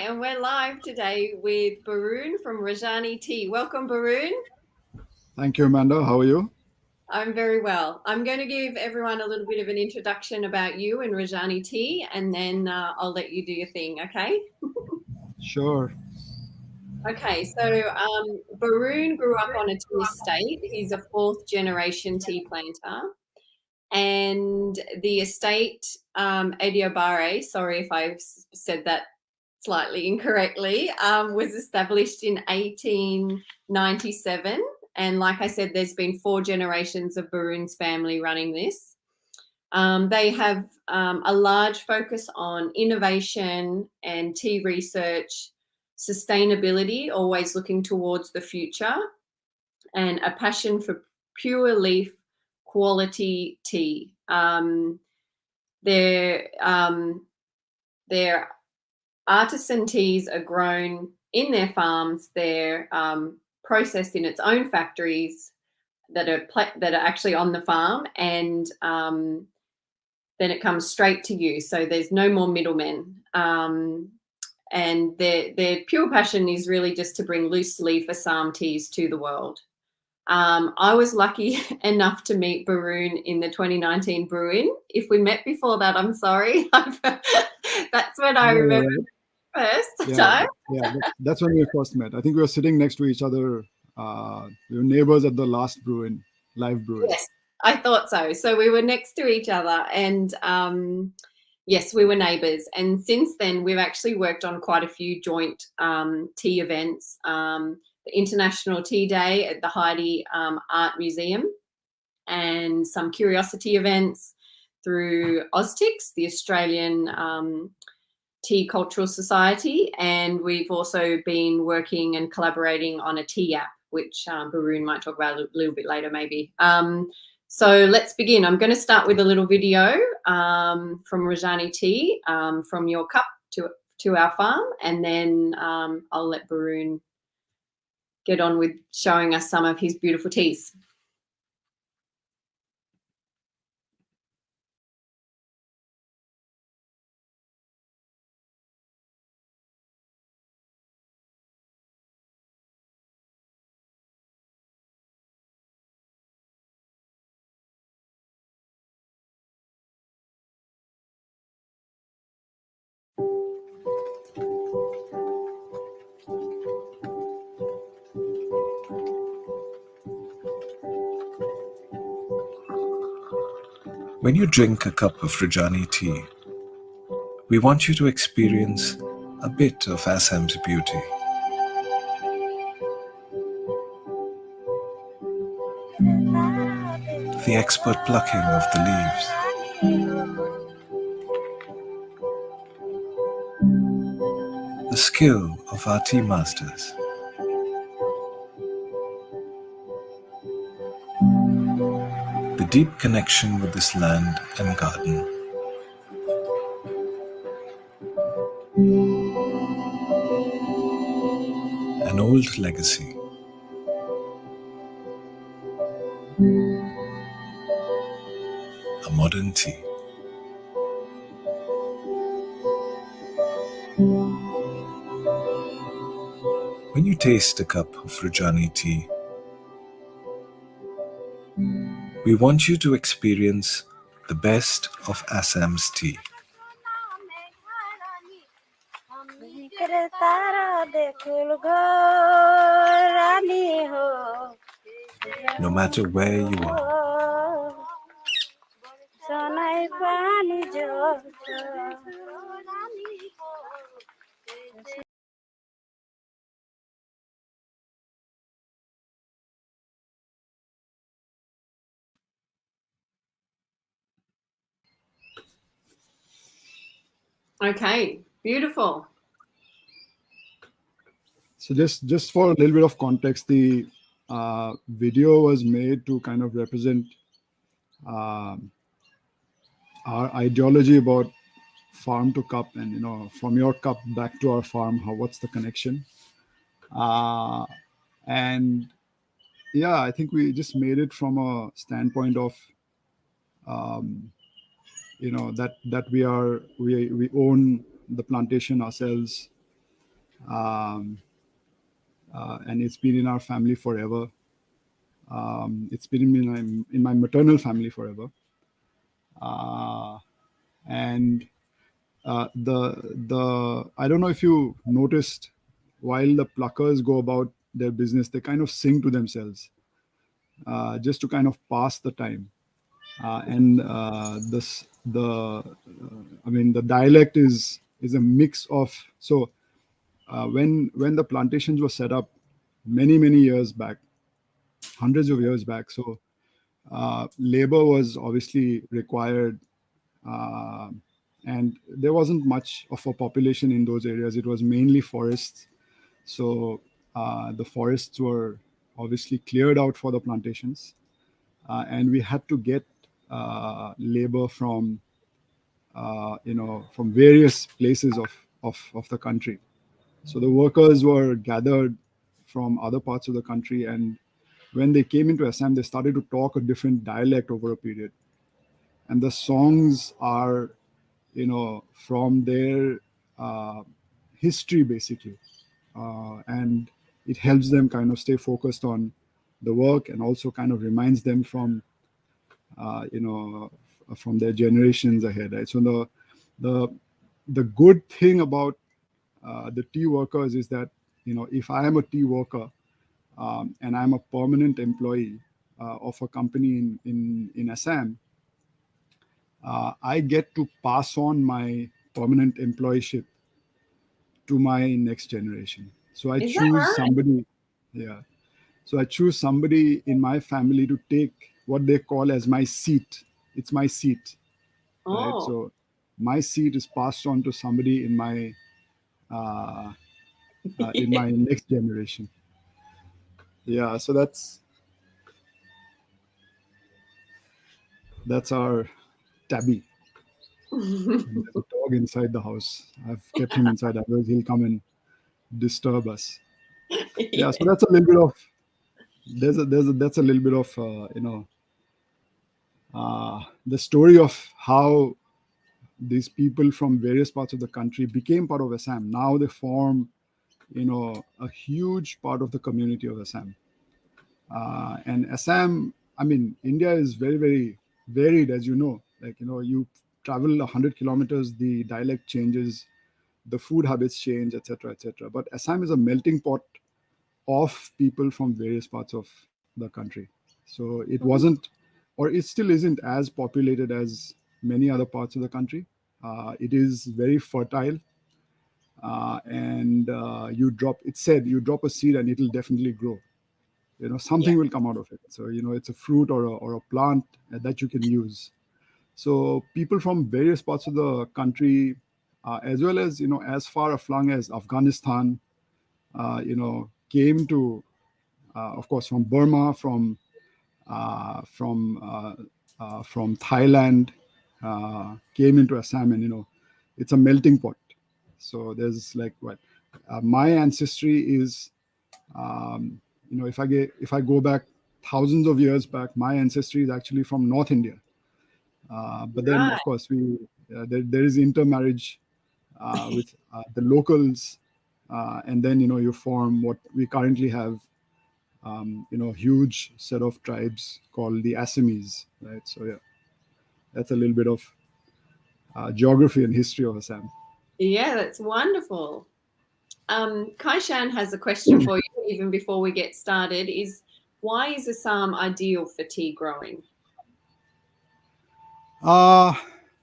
and we're live today with Boroon from Rujani Tea. Welcome, Boroon. Thank you, Amanda. How are you? I'm very well. I'm going to give everyone a little bit of an introduction about you and Rujani Tea, and then I'll let you do your thing, okay? Sure. Okay, so Boroon grew up on a tea estate. He's a fourth-generation tea planter. And the estate, Adiobare, sorry if I've said that slightly incorrectly, was established in 1897. And like I said, there's been 4 generations of Boroon's family running this. They have a large focus on innovation and tea research, sustainability, always looking towards the future, and a passion for pure leaf quality tea. Their artisan teas are grown in their farms. They're processed in its own factories that are actually on the farm, and then it comes straight to you. So there's no more middlemen. And their pure passion is really just to bring loose leaf Assam teas to the world. I was lucky enough to meet Boroon in the 2019 BrewIN. If we met before that, I'm sorry. That's when I remember first time. Yeah, that's when we first met. I think we were sitting next to each other. We were neighbors at the last BrewIN, live BrewIN. Yes, I thought so. So we were next to each other, and yes, we were neighbors. And since then, we've actually worked on quite a few joint tea events. The International Tea Day at the Heidi Art Museum, and some curiosity events through Oztix, the Australian Tea Cultural Society. And we've also been working and collaborating on a tea app, which Boroon might talk about a little bit later maybe. So let's begin. I'm going to start with a little video from Rujani Tea, from your cup to our farm, and then I'll let Boroon get on with showing us some of his beautiful teas. When you drink a cup of Rujani tea, we want you to experience a bit of Assam's beauty. The expert plucking of the leaves. The skill of our tea masters. The deep connection with this land and garden. An old legacy. A modern tea. When you taste a cup of Rujani tea, we want you to experience the best of Assam's tea. No matter where you are. Okay, beautiful. So just for a little bit of context, the video was made to kind of represent our ideology about farm to cup, and from your cup back to our farm, what's the connection? And yeah, I think we just made it from a standpoint of that we own the plantation ourselves. um, and it's been in our family forever. It's been in my maternal family forever. And the I don't know if you noticed, while the pluckers go about their business, they kind of sing to themselves, just to kind of pass the time. And this the I mean, the dialect is a mix of, so when the plantations were set up many years back, hundreds of years back, so labor was obviously required, uh, and there wasn't much of a population in those areas. It was mainly forests. So the forests were obviously cleared out for the plantations, and we had to get labor from from various places of the country. So the workers were gathered from other parts of the country, and when they came into Assam, they started to talk a different dialect over a period. And the songs are, from their history, basically. And it helps them kind of stay focused on the work, and also kind of reminds them from, from their generations ahead, right? So the the good thing about the tea workers is that, if I am a tea worker, and I'm a permanent employee of a company in Assam, I get to pass on my permanent employeeship to my next generation. So I Is that choose right? somebody, yeah. So I choose somebody in my family to take what they call as my seat. It's my seat, right? Oh, So my seat is passed on to somebody uh, in my next generation. Yeah. So that's our tabby. And there's a dog inside the house. I've kept him inside, otherwise he'll come and disturb us. Yeah, so that's a little bit of that's a little bit of the story of how these people from various parts of the country became part of Assam. Now they form, a huge part of the community of Assam. And Assam, I mean, India is very varied, as you know. Like, you travel 100 kilometers, the dialect changes, the food habits change, etc., etc. But Assam is a melting pot of people from various parts of the country. So it wasn't, or it still isn't as populated as many other parts of the country. It is very fertile, and it said you drop a seed and it'll definitely grow. yeah. Something will come out of it. So it's a fruit or a plant that you can use. So people from various parts of the country, as well as as far aflung as Afghanistan, came to, of course, from Burma, uh, from from Thailand, came into Assam, and it's a melting pot. So there's like what my ancestry is. If I go back thousands of years back, my ancestry is actually from North India. But then, Right. of course, there is intermarriage with the locals, and then you form what we currently have, huge set of tribes called the Assamese, right? So yeah, that's a little bit of geography and history of Assam. Yeah, that's wonderful. Kaishan has a question for you even before we get started. Why is Assam ideal for tea growing? Uh,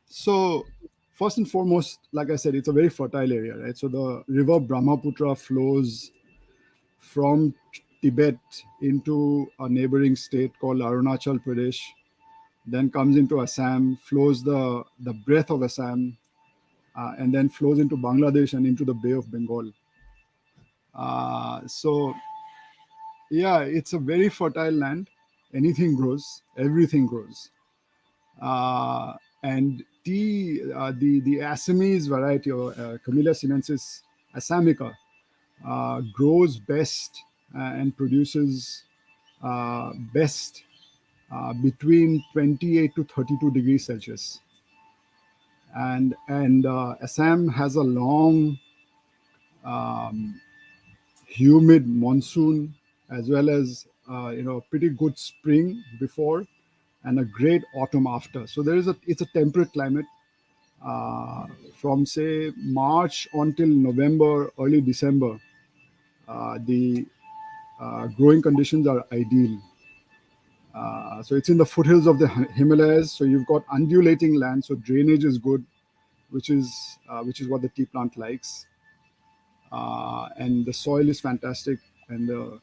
so first and foremost, like I said, it's a very fertile area, right? So the river Brahmaputra flows from Tibet into a neighboring state called Arunachal Pradesh, then comes into Assam, flows the breadth of Assam, and then flows into Bangladesh and into the Bay of Bengal. So yeah, it's a very fertile land. Anything grows, everything grows. Uh, and tea, the Assamese variety, or Camellia sinensis assamica, grows best and produces best between 28 to 32 degrees Celsius. And Assam has a long humid monsoon, as well as pretty good spring before, and a great autumn after. So it's a temperate climate. From say March until November, early December, the growing conditions are ideal. So it's in the foothills of the Himalayas. So you've got undulating land, so drainage is good, which is what the tea plant likes. And the soil is fantastic, and the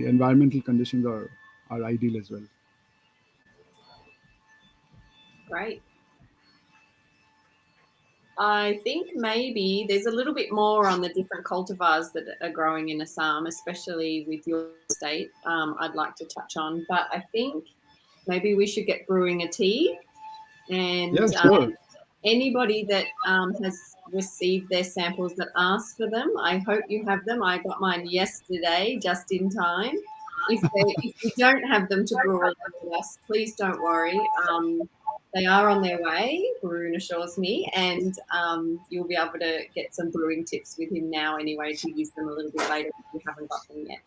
environmental conditions are ideal as well. Great. I think maybe there's a little bit more on the different cultivars that are growing in Assam, especially with your state. I'd like to touch on, but I think maybe we should get brewing a tea, and Yeah, sure. anybody that has received their samples that asked for them, I hope you have them. I got mine yesterday, just in time. If you don't have them to brew along with us, please don't worry. They are on their way, Boroon assures me, and you'll be able to get some brewing tips with him now anyway to use them a little bit later if you haven't got them yet.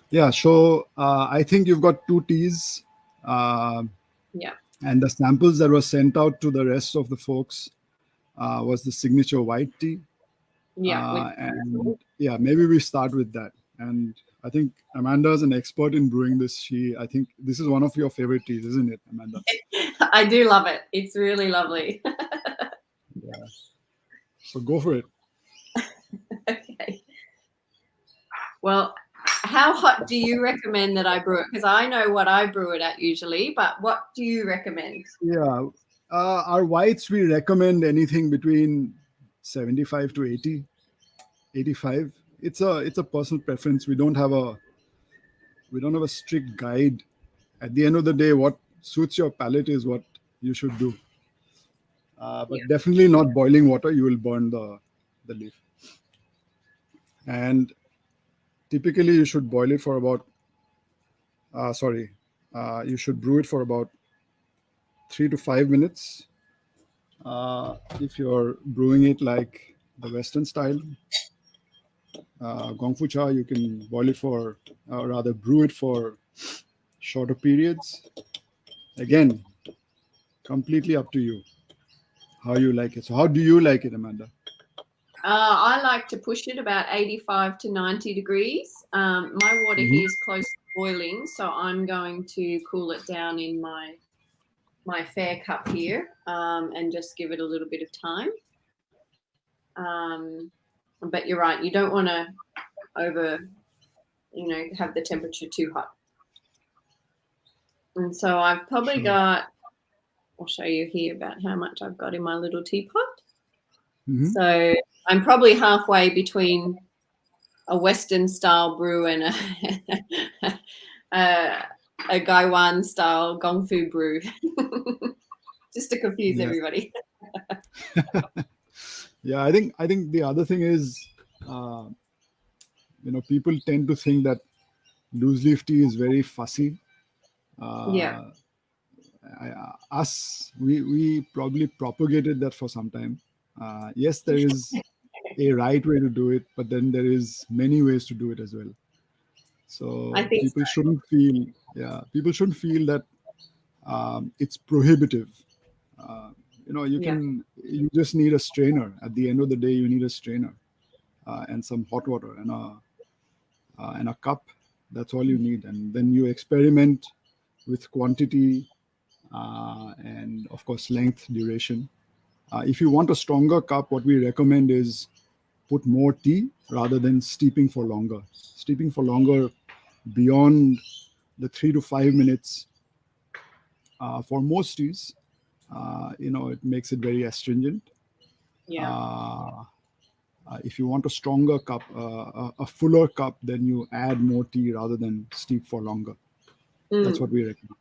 Yeah, so I think you've got 2 teas. Yeah. And the samples that were sent out to the rest of the folks was the signature white tea. Yeah. And yeah, maybe we start with that. And I think Amanda is an expert in brewing this. I think this is one of your favorite teas, isn't it, Amanda? I do love it. It's really lovely. Yeah. So go for it. Okay. Well, how hot do you recommend that I brew it? Because I know what I brew it at usually, but what do you recommend? Yeah. Our whites, we recommend anything between 75 to 80, 85. It's a personal preference. We don't have a strict guide. At the end of the day, what suits your palate is what you should do. But definitely not boiling water. You will burn the leaf. And typically you should boil it for about, you should brew it for about 3 to 5 minutes. If you're brewing it like the Western style, Gongfu Cha, you can boil it for, rather brew it for shorter periods. Again, completely up to you how you like it. So how do you like it, Amanda? I like to push it about 85 to 90 degrees. My water here is close to boiling, so I'm going to cool it down in my fair cup here and just give it a little bit of time. But you're right, you don't want to have the temperature too hot. And so I've probably got, I'll show you here about how much I've got in my little teapot. So I'm probably halfway between a Western style brew and a gaiwan style gongfu brew, just to confuse everybody. Yeah, I think the other thing is, people tend to think that loose leaf tea is very fussy. We probably propagated that for some time. Yes, there is a right way to do it, but then there is many ways to do it as well. So people shouldn't feel that it's prohibitive. You just need a strainer. At the end of the day, you need a strainer and some hot water and a cup. That's all you need. And then you experiment with quantity and, of course, length, duration. If you want a stronger cup, what we recommend is put more tea rather than steeping for longer. Steeping for longer beyond the 3 to 5 minutes for most teas, it makes it very astringent. If you want a stronger cup, a fuller cup, then you add more tea rather than steep for longer. That's what we recommend.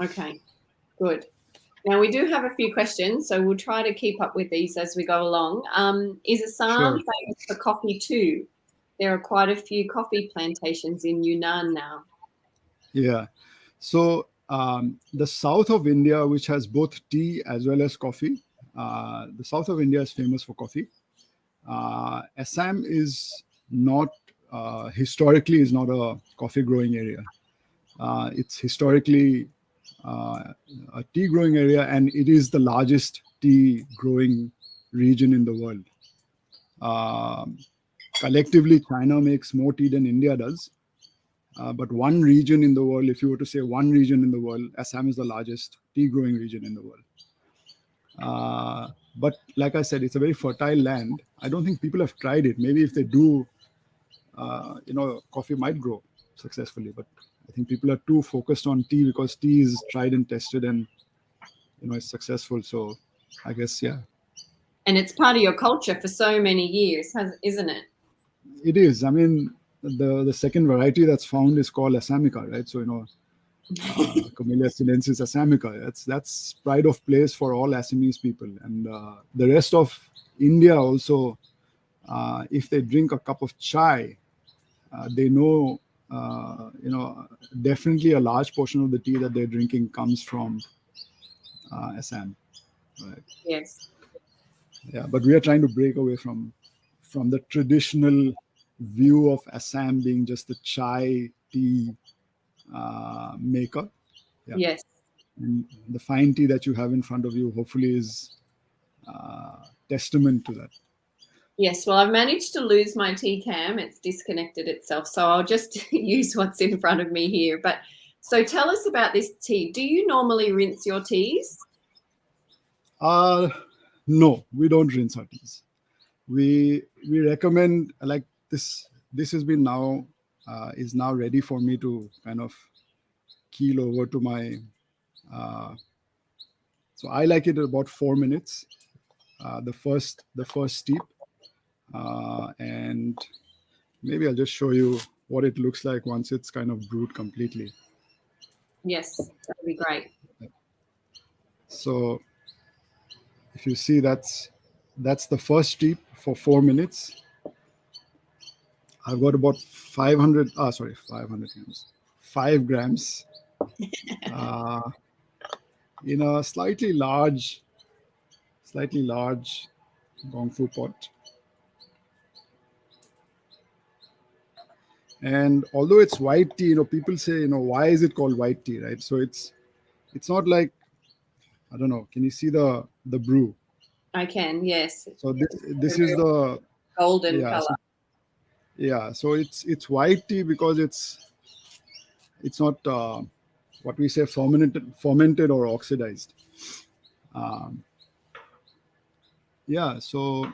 Okay, good. Now, we do have a few questions, so we'll try to keep up with these as we go along. Is Assam famous for coffee too? There are quite a few coffee plantations in Yunnan now. Yeah. So the south of India, which has both tea as well as coffee, the south of India is famous for coffee. Assam is not historically is not a coffee growing area. It's historically a tea growing area, and it is the largest tea growing region in the world. Collectively, China makes more tea than India does. But one region in the world, if you were to say one region in the world, Assam is the largest tea growing region in the world. But like I said, it's a very fertile land. I don't think people have tried it. Maybe if they do, coffee might grow successfully. But I think people are too focused on tea because tea is tried and tested and, it's successful. So I guess, yeah. And it's part of your culture for so many years, isn't it? It is. I mean, the second variety that's found is called Assamica, right? So, Camellia sinensis Assamica. That's pride of place for all Assamese people. And the rest of India also, if they drink a cup of chai, they know, definitely a large portion of the tea that they're drinking comes from Assam. Right? Yes. Yeah, but we are trying to break away from the traditional view of Assam being just the chai tea maker. Yeah. Yes. And the fine tea that you have in front of you hopefully is testament to that. Yes, well, I've managed to lose my tea cam. It's disconnected itself. So I'll just use what's in front of me here. But so tell us about this tea. Do you normally rinse your teas? No, we don't rinse our teas. We recommend, like, this has been now is now ready for me to kind of keel over to my so I like it at about 4 minutes, the first steep, and maybe I'll just show you what it looks like once it's kind of brewed completely. Yes, that would be great. So if you see, that's the first steep for 4 minutes. I've got about 5 grams in a slightly large gongfu pot. And although it's white tea, people say, why is it called white tea, right? So it's not like, I don't know, can you see the brew? I can, yes. So this is the golden color. So it's white tea because it's not what we say fermented or oxidized. So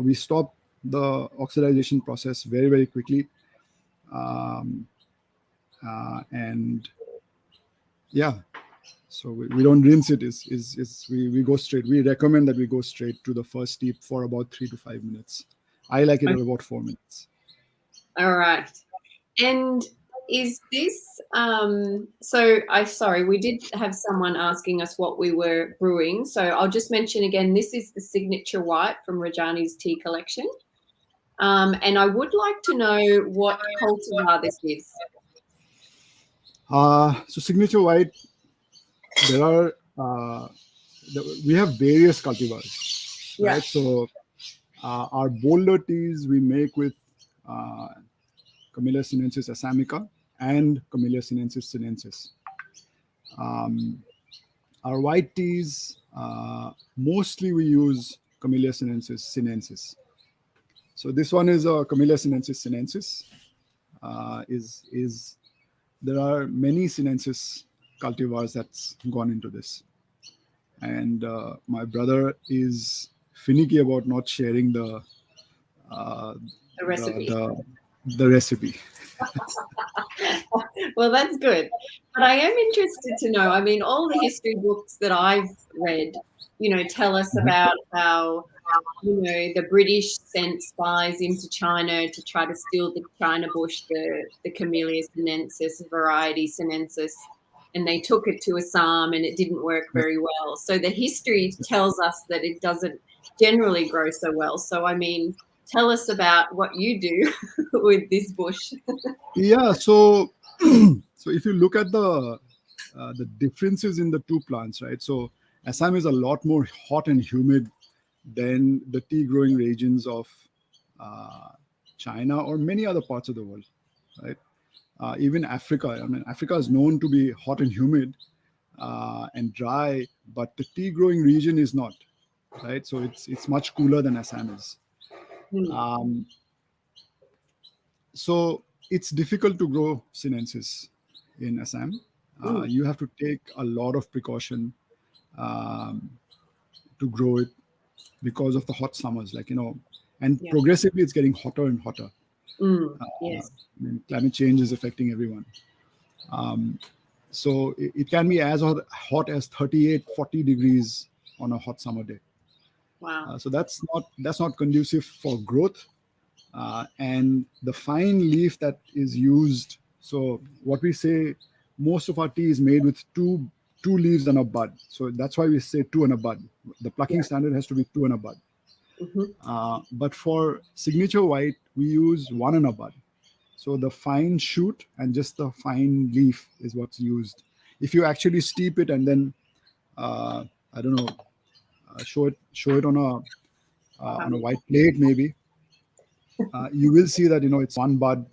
we stop the oxidization process very, very quickly. So we don't rinse it. We go straight. We recommend that we go straight to the first steep for about 3 to 5 minutes. I like it at about 4 minutes. All right. And is this we did have someone asking us what we were brewing. So I'll just mention again, this is the signature white from Rujani's tea collection. And I would like to know what cultivar this is. So signature white, there are we have various cultivars, right? So our bolder teas we make with Camellia sinensis Assamica and Camellia sinensis sinensis. Our white teas, mostly we use Camellia sinensis sinensis. So this one is a Camellia sinensis sinensis. There are many sinensis cultivars that's gone into this, and my brother is finicky about not sharing the recipe. The recipe. Well, that's good. But I am interested to know, I mean, all the history books that I've read, tell us about how, the British sent spies into China to try to steal the China bush, the Camellia sinensis variety sinensis, and they took it to Assam and it didn't work very well. So the history tells us that it doesn't generally grow so well. So, I mean, tell us about what you do with this bush. Yeah, so if you look at the differences in the two plants, right? So Assam is a lot more hot and humid than the tea growing regions of China or many other parts of the world, right? Even Africa. I mean, Africa is known to be hot and humid and dry, but the tea growing region is not, right? So it's much cooler than Assam is. So it's difficult to grow sinensis in Assam. You have to take a lot of precaution to grow it because of the hot summers, and progressively it's getting hotter and hotter. Yes. I mean, climate change is affecting everyone. So it can be as hot as 38, 40 degrees on a hot summer day. Wow. So that's not conducive for growth. And the fine leaf that is used. So what we say, most of our tea is made with two leaves and a bud. So that's why we say 2 and a bud. The plucking standard has to be 2 and a bud. But for signature white, we use 1 and a bud. So the fine shoot and just the fine leaf is what's used. If you actually steep it and then, I don't know, show it on a white plate maybe, you will see that it's 1 bud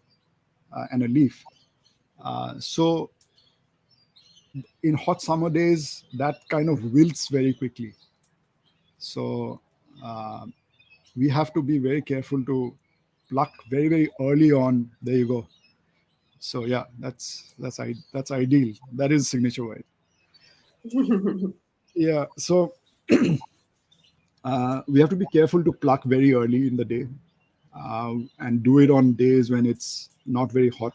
and a leaf. So in hot summer days, that kind of wilts very quickly. So we have to be very careful to pluck very, very early on. There you go. So yeah, that's ideal. That is signature white. Yeah. So we have to be careful to pluck very early in the day, and do it on days when it's not very hot.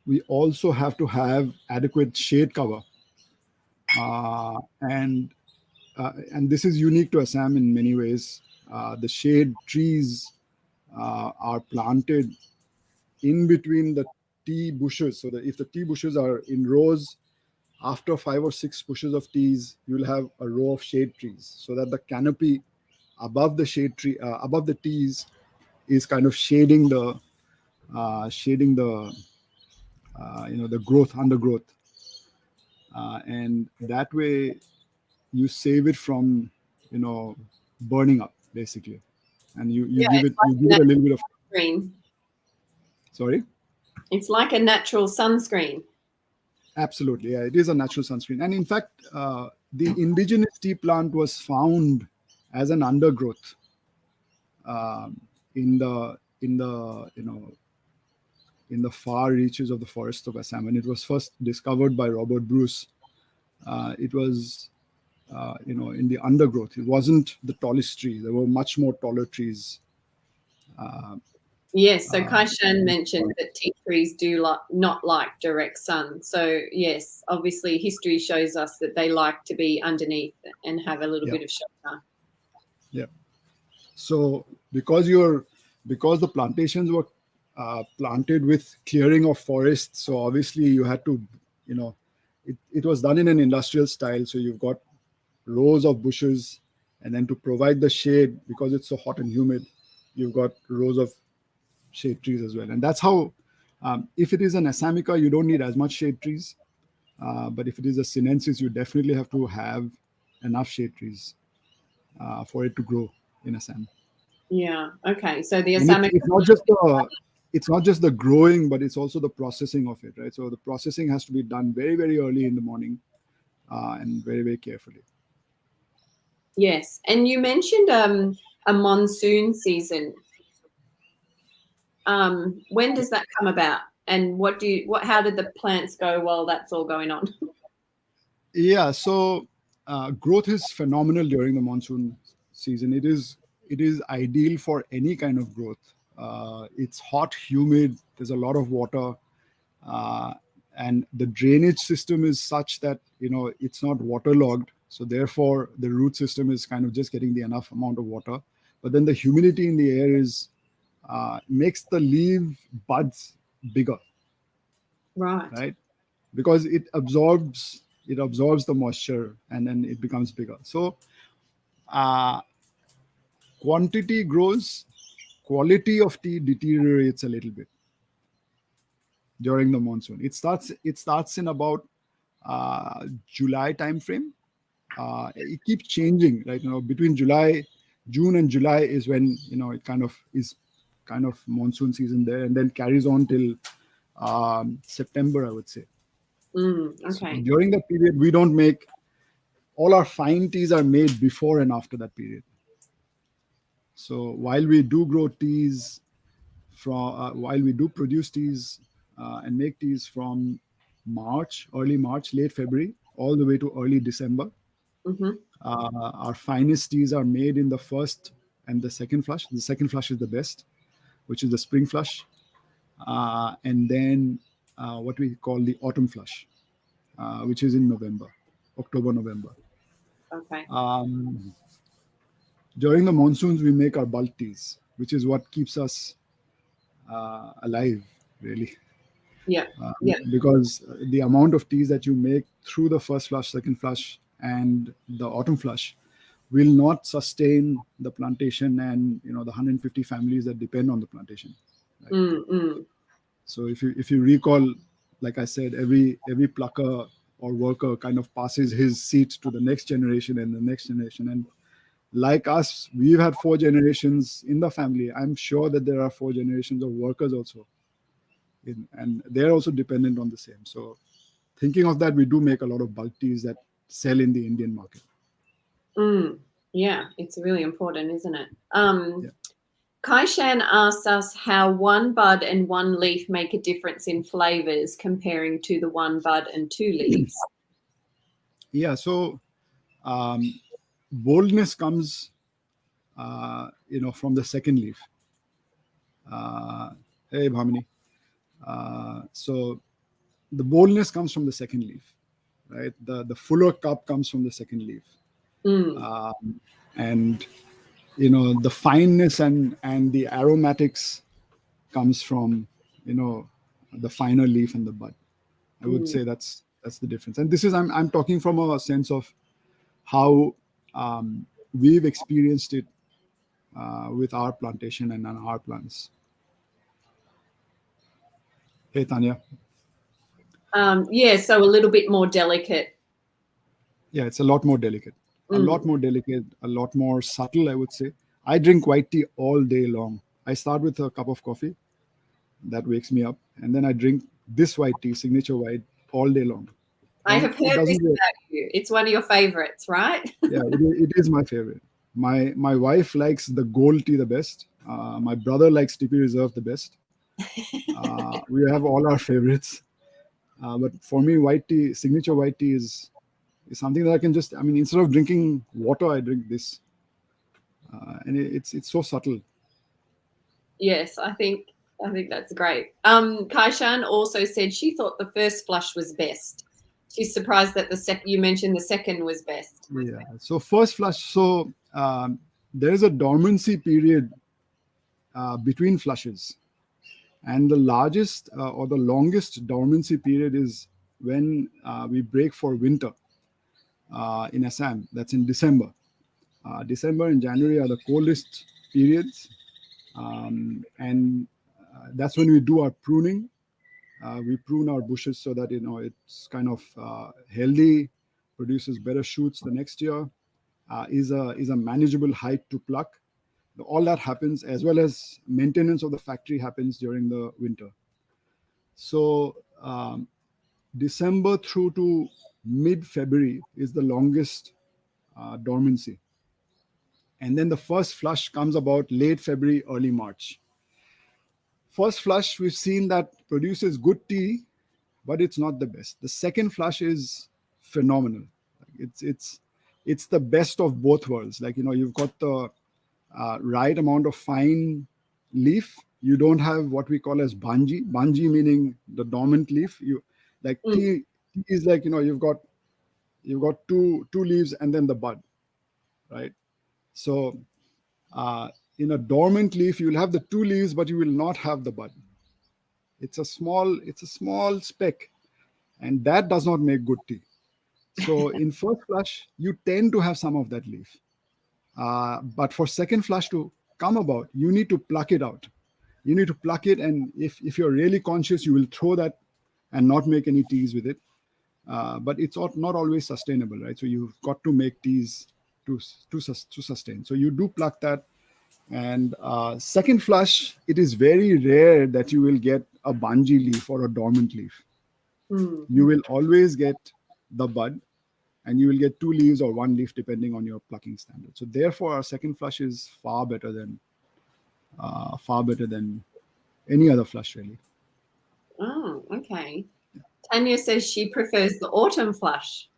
We also have to have adequate shade cover, and this is unique to Assam in many ways. The shade trees are planted in between the tea bushes, so that if the tea bushes are in rows, after 5 or 6 bushes of teas, you'll have a row of shade trees, so that the canopy above the shade tree, above the teas, is kind of shading the the growth, undergrowth, and that way you save it from burning up basically, and you give it a little bit of green. Sorry. It's like a natural sunscreen. Absolutely, yeah. It is a natural sunscreen, and in fact, the indigenous tea plant was found as an undergrowth in the far reaches of the forests of Assam. When it was first discovered by Robert Bruce, it was in the undergrowth. It wasn't the tallest tree. There were much more taller trees. Yes, so Kaishan mentioned that tea trees do not like direct sun. So yes, obviously history shows us that they like to be underneath and have a little bit of shelter. Yeah. So because the plantations were planted with clearing of forests, so obviously you had to, it was done in an industrial style. So you've got rows of bushes, and then to provide the shade, because it's so hot and humid, you've got rows of shade trees as well. And that's how, if it is an Assamica, you don't need as much shade trees. But if it is a sinensis, you definitely have to have enough shade trees for it to grow in Assam. Yeah. Okay. So the Assamica, it's not just the growing, but it's also the processing of it, right? So the processing has to be done very, very early in the morning, and very, very carefully. Yes, and you mentioned a monsoon season. When does that come about, and how did the plants go while that's all going on? Yeah, so growth is phenomenal during the monsoon season. It is ideal for any kind of growth. It's hot, humid. There's a lot of water, and the drainage system is such that it's not waterlogged. So therefore, the root system is kind of just getting the enough amount of water. But then the humidity in the air makes the leaf buds bigger. Right. Because it absorbs the moisture, and then it becomes bigger. So quantity grows, quality of tea deteriorates a little bit during the monsoon. It starts in about July timeframe. It keeps changing, right? Between June and July is when it kind of monsoon season there, and then carries on till September, I would say. So Okay. during that period, we don't make, all our fine teas are made before and after that period. So while we do grow teas while we do produce teas and make teas from early March, late February, all the way to early December, our finest teas are made in the first and the second flush. The second flush is the best, which is the spring flush. And then what we call the autumn flush, which is in October, November. Okay. During the monsoons, we make our bulk teas, which is what keeps us alive, really. Yeah. Because the amount of teas that you make through the first flush, second flush, and the autumn flush will not sustain the plantation and the 150 families that depend on the plantation. Right? So if you recall, like I said, every plucker or worker kind of passes his seat to the next generation and the next generation. And like us, we've had 4 generations in the family. I'm sure that there are 4 generations of workers also. And they're also dependent on the same. So thinking of that, we do make a lot of bulk teas that sell in the Indian market. Yeah, it's really important, isn't it? Kaishan asks us how one bud and one leaf make a difference in flavors comparing to the one bud and 2 leaves. Yeah, so boldness comes, from the second leaf. Hey, Bhamini. So the boldness comes from the second leaf, right? The fuller cup comes from the second leaf. And the fineness and the aromatics comes from the finer leaf and the bud. I would say that's the difference. And this is I'm talking from a sense of how we've experienced it with our plantation and on our plants. Hey, Tania. Yeah, so a little bit more delicate. Yeah, it's a lot more delicate. A lot more delicate, a lot more subtle, I would say. I drink white tea all day long. I start with a cup of coffee. That wakes me up. And then I drink this white tea, signature white, all day long. I have heard this about you. It's one of your favorites, right? Yeah, it is my favorite. My wife likes the gold tea the best. My brother likes Tipi Reserve the best. We have all our favorites. But for me, white tea, signature white tea is something that I can just, instead of drinking water, I drink this. And it's so subtle. Yes, I think that's great. Kaishan also said she thought the first flush was best. She's surprised that you mentioned the second was best. Yeah. So first flush. So there is a dormancy period between flushes, and the largest or the longest dormancy period is when we break for winter in Assam. That's in December. December and January are the coldest periods, and that's when we do our pruning. We prune our bushes so that it's kind of healthy, produces better shoots the next year, is a manageable height to pluck. All that happens, as well as maintenance of the factory happens during the winter. So December through to mid-February is the longest dormancy. And then the first flush comes about late February, early March. First flush, we've seen that produces good tea, but it's not the best. The second flush is phenomenal. It's the best of both worlds. You've got the right amount of fine leaf. You don't have what we call as banji. Banji meaning the dormant leaf. Tea is you've got two leaves and then the bud, right? So in a dormant leaf, you will have the 2 leaves, but you will not have the bud. It's a small speck, and that does not make good tea. So in first flush, you tend to have some of that leaf. But for second flush to come about, you need to pluck it out. You need to pluck it, and if you're really conscious, you will throw that and not make any teas with it. but it's not always sustainable, right? So you've got to make teas to sustain. So you do pluck that. And second flush, it is very rare that you will get a bungee leaf or a dormant leaf. You will always get the bud, and you will get 2 leaves or 1 leaf depending on your plucking standard. So therefore, our second flush is far better than any other flush, really. Oh, okay. Tania says she prefers the autumn flush.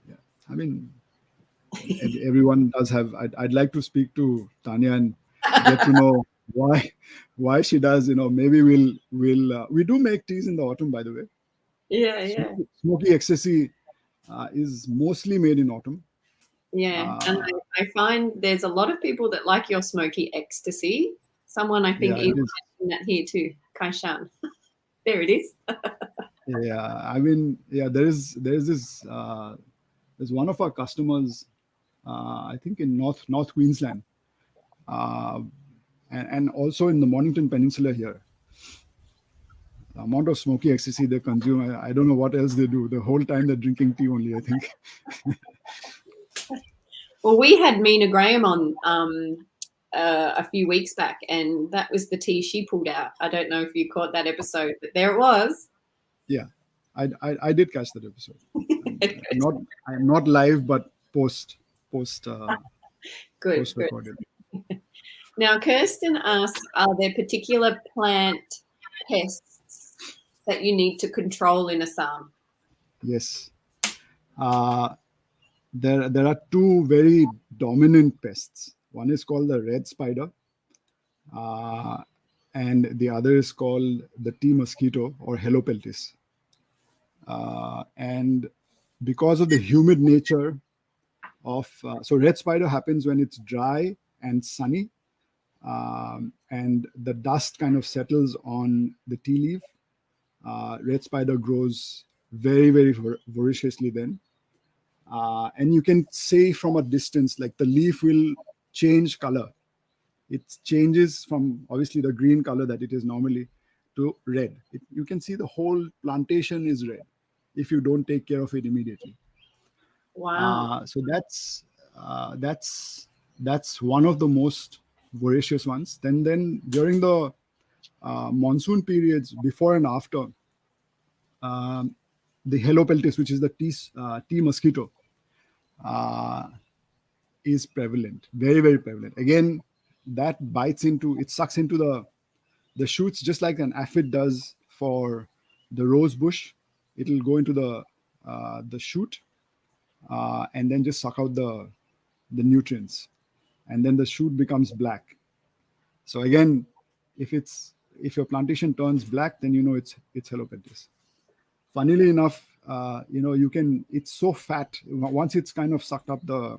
Yeah, I mean, everyone does have. I'd like to speak to Tania and get to know why she does. Maybe we do make teas in the autumn, by the way. Yeah. Smoky ecstasy is mostly made in autumn. Yeah, and I find there's a lot of people that like your smoky ecstasy. Someone I think even mentioned that here too, Kaishan. There it is. Yeah, I mean, there's this there's one of our customers, I think in North Queensland, and also in the Mornington Peninsula here. The amount of smoky ecstasy they consume, I don't know what else they do. The whole time they're drinking tea only, I think. Well, we had Minna Graham on a few weeks back, and that was the tea she pulled out. I don't know if you caught that episode, but there it was. Yeah, I did catch that episode. I'm not live, but post Good. recorded. Now, Kirsten asks, are there particular plant pests that you need to control in Assam? Yes. There are 2 very dominant pests. One is called the red spider, and the other is called the tea mosquito or Helopeltis. And because of the humid nature of so red spider happens when it's dry and sunny, and the dust kind of settles on the tea leaf. Red spider grows very, very voraciously then. And you can say from a distance, like the leaf will change color. It changes from obviously the green color that it is normally to red. You can see the whole plantation is red if you don't take care of it immediately. Wow. So that's one of the most voracious ones. Then during the monsoon periods, before and after, the Helopeltis, which is the tea mosquito, is prevalent, very, very prevalent. Again, that sucks into the shoots, just like an aphid does for the rose bush. It'll go into the shoot and then just suck out the nutrients, and then the shoot becomes black. So again, if your plantation turns black, then it's Helopeltis. Funnily enough, it's so fat. Once it's kind of sucked up the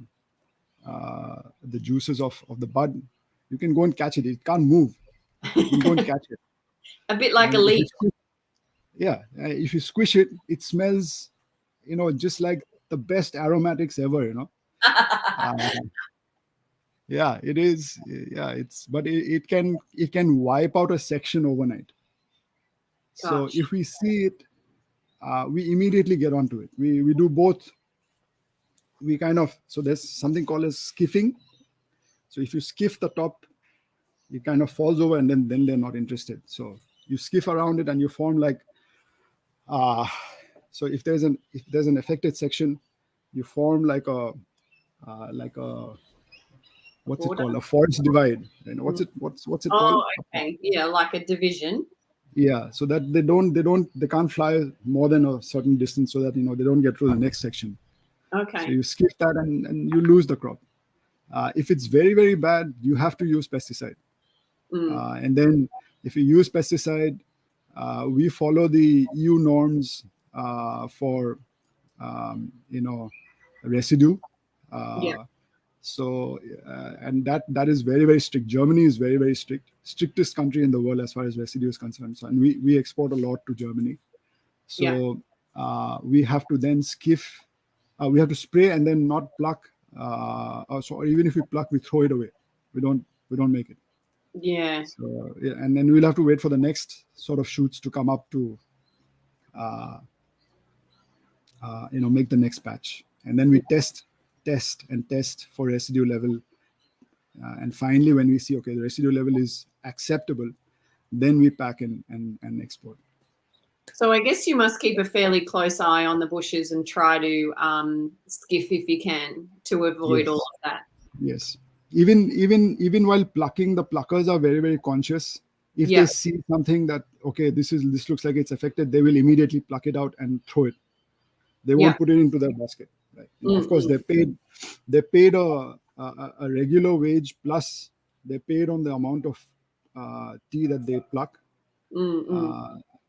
juices of the bud, you can go and catch it. It can't move. You can go and catch it. A bit like a leaf. If you squish it, it smells, just like the best aromatics ever. Yeah, it is. Yeah, but it can wipe out a section overnight. So Gosh. if we see it, we immediately get onto it. We do both. So there's something called as skiffing. So if you skiff the top, it kind of falls over, and then they're not interested. So you skiff around it and you form like, so if there's an affected section, you form like a what's it called? A forest divide. What's it called? Oh, okay. Yeah, like a division. Yeah, so that they can't fly more than a certain distance, so that they don't get through the next section. Okay. So you skiff that and you lose the crop. If it's very, very bad, you have to use pesticide. And then if you use pesticide, we follow the EU norms for residue. So and that is very, very strict. Germany is very, very strict. Strictest country in the world as far as residue is concerned. So, and we export a lot to Germany. So we have to then skiff. We have to spray and then not pluck. So even if we pluck, we throw it away. We don't make it. Yeah. So and then we'll have to wait for the next sort of shoots to come up to make the next batch. And then we test for residue level. And finally, when we see, okay, the residue level is acceptable, then we pack and export. So I guess you must keep a fairly close eye on the bushes and try to skiff if you can to avoid all of that. Yes. Even while plucking, the pluckers are very, very conscious. If they see something that, okay, this looks like it's affected, they will immediately pluck it out and throw it. They won't put it into their basket. Right? Of course, they paid a regular wage, plus they paid on the amount of tea that they pluck.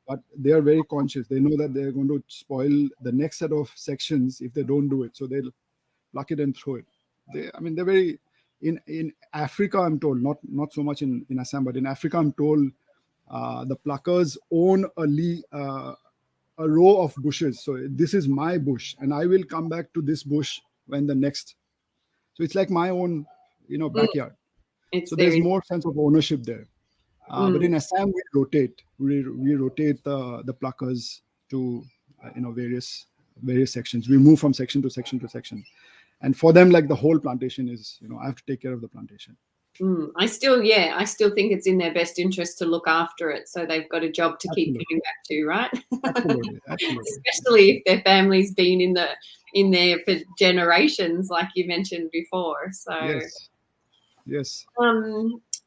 But they are very conscious. They know that they're going to spoil the next set of sections if they don't do it. So they'll pluck it and throw it. They're very in Africa, I'm told, not so much in Assam, but in Africa, I'm told the pluckers own a row of bushes. So this is my bush, and I will come back to this bush when the next. So it's like my own, backyard. So there's more sense of ownership there. But in Assam, we rotate. We rotate the pluckers to various sections. We move from section to section to section, and for them, like the whole plantation is, I have to take care of the plantation. I still think it's in their best interest to look after it. So they've got a job to keep going back to, right? Absolutely. Especially if their family's been in there for generations, like you mentioned before. So yes.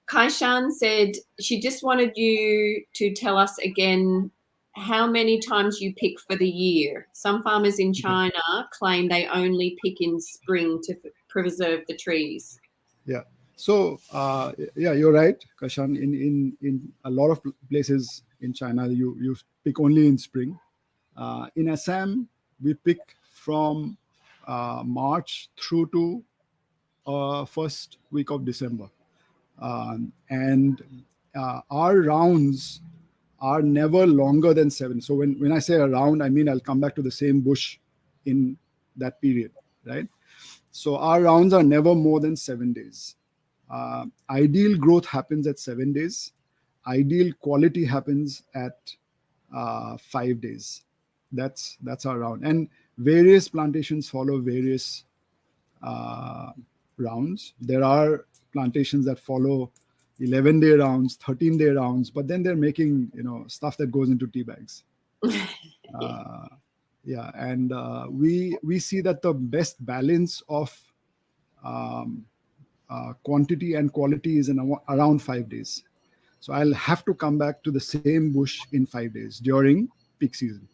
Kaishan said she just wanted you to tell us again how many times you pick for the year. Some farmers in China claim they only pick in spring to preserve the trees. Yeah. So, you're right, Kaishan. In a lot of places in China, you pick only in spring. In Assam, we pick from March through to first week of December. And our rounds are never longer than 7. So when I say a round, I mean I'll come back to the same bush in that period, right? So our rounds are never more than 7 days. Ideal growth happens at 7 days. Ideal quality happens at 5 days. That's our round. And various plantations follow various rounds. There are plantations that follow 11-day rounds, 13-day rounds, but then they're making stuff that goes into tea bags. And we see that the best balance of quantity and quality is around 5 days. So I'll have to come back to the same bush in 5 days during peak season.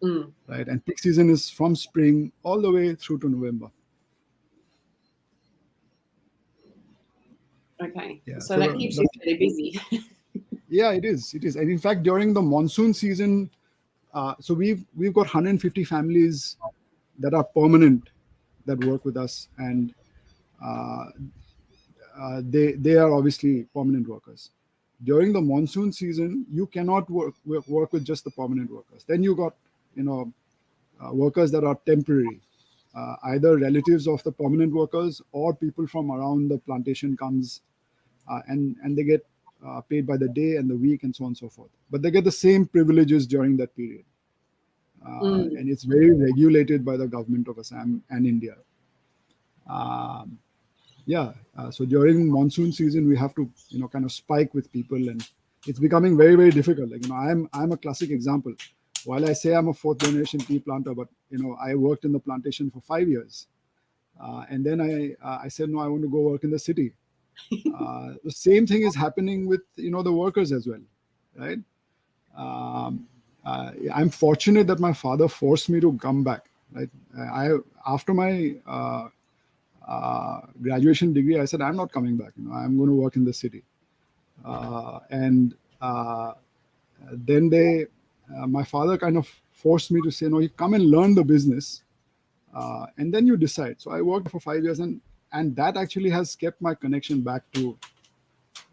Right? And peak season is from spring all the way through to November. Okay. Yeah, so that keeps you really busy. Yeah, it is. And in fact, during the monsoon season, so we've got 150 families that are permanent that work with us, and they are obviously permanent workers. During the monsoon season, you cannot work with just the permanent workers. Then you got workers that are temporary, either relatives of the permanent workers or people from around the plantation comes, and they get paid by the day and the week and so on and so forth. But they get the same privileges during that period. And it's very regulated by the government of Assam and India. So during monsoon season, we have to, kind of spike with people, and it's becoming very, very difficult. Like, I'm a classic example. While I say I'm a 4th generation tea planter, but, I worked in the plantation for 5 years. And then I said, no, I want to go work in the city. The same thing is happening with, the workers as well, right? I'm fortunate that my father forced me to come back, right? After my graduation degree, I said, I'm not coming back. I'm going to work in the city. Then my father kind of forced me to say, no, you come and learn the business, and then you decide. So I worked for 5 years, and that actually has kept my connection back to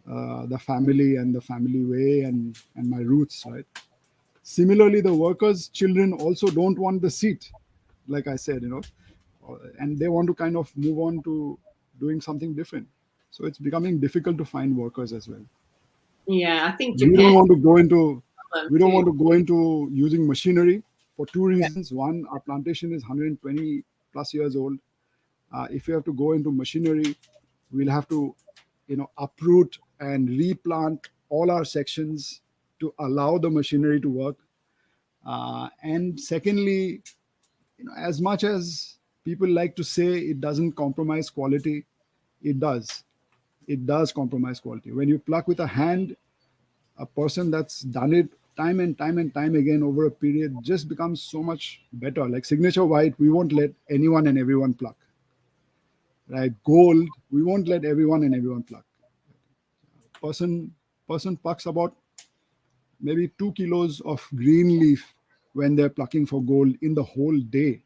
the family and the family way and my roots, right? Similarly, the workers' children also don't want the seat, like I said, and they want to kind of move on to doing something different. So it's becoming difficult to find workers as well. Yeah, I think we don't want to go into using machinery. for two reasons. One, our plantation is 120 plus years old. If we have to go into machinery, we'll have to, uproot and replant all our sections to allow the machinery to work. And secondly, as much as people like to say it doesn't compromise quality, it does. It does compromise quality. When you pluck with a hand, a person that's done it time and time and time again over a period just becomes so much better. Like signature white, we won't let anyone and everyone pluck. Right? Gold, we won't let everyone and everyone pluck. Person plucks about maybe 2 kilos of green leaf when they're plucking for gold in the whole day.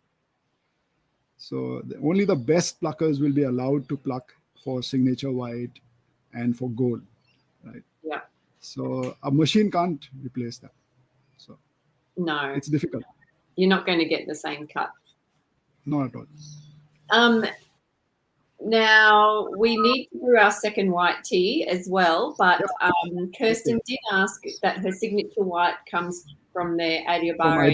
So only the best pluckers will be allowed to pluck for signature white and for gold, right? Yeah. So a machine can't replace that. So no, it's difficult. You're not going to get the same cut. Not at all. Now we need to brew our second white tea as well, but Kirsten did ask that her signature white comes from their Adiobari.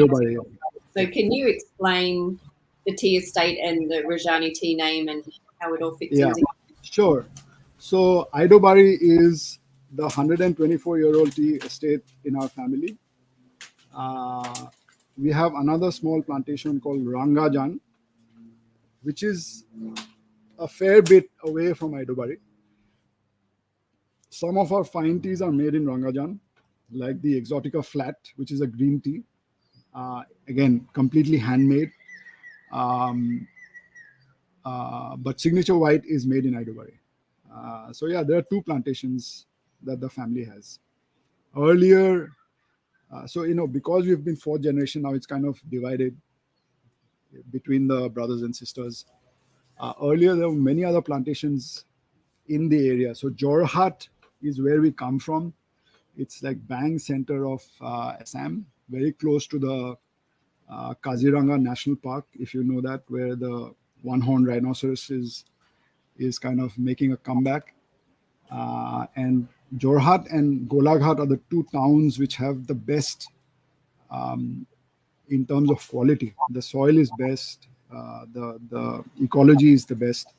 So can you explain the tea estate and the Rujani tea name and how it all fits in? Sure. So Aidobari is the 124-year-old tea estate in our family. We have another small plantation called Rangajan, which is a fair bit away from Aidobari. Some of our fine teas are made in Rangajan, like the Exotica Flat, which is a green tea. Again, completely handmade. But signature white is made in Aidobari. So yeah, there are two plantations that the family has. Earlier, because we've been fourth generation now, it's kind of divided between the brothers and sisters. Earlier, there were many other plantations in the area. So Jorhat is where we come from. It's like bang center of Assam, very close to the Kaziranga National Park, if you know that, where the one-horned rhinoceros is kind of making a comeback. And Jorhat and Golaghat are the two towns which have the best in terms of quality. The soil is best, the ecology is the best,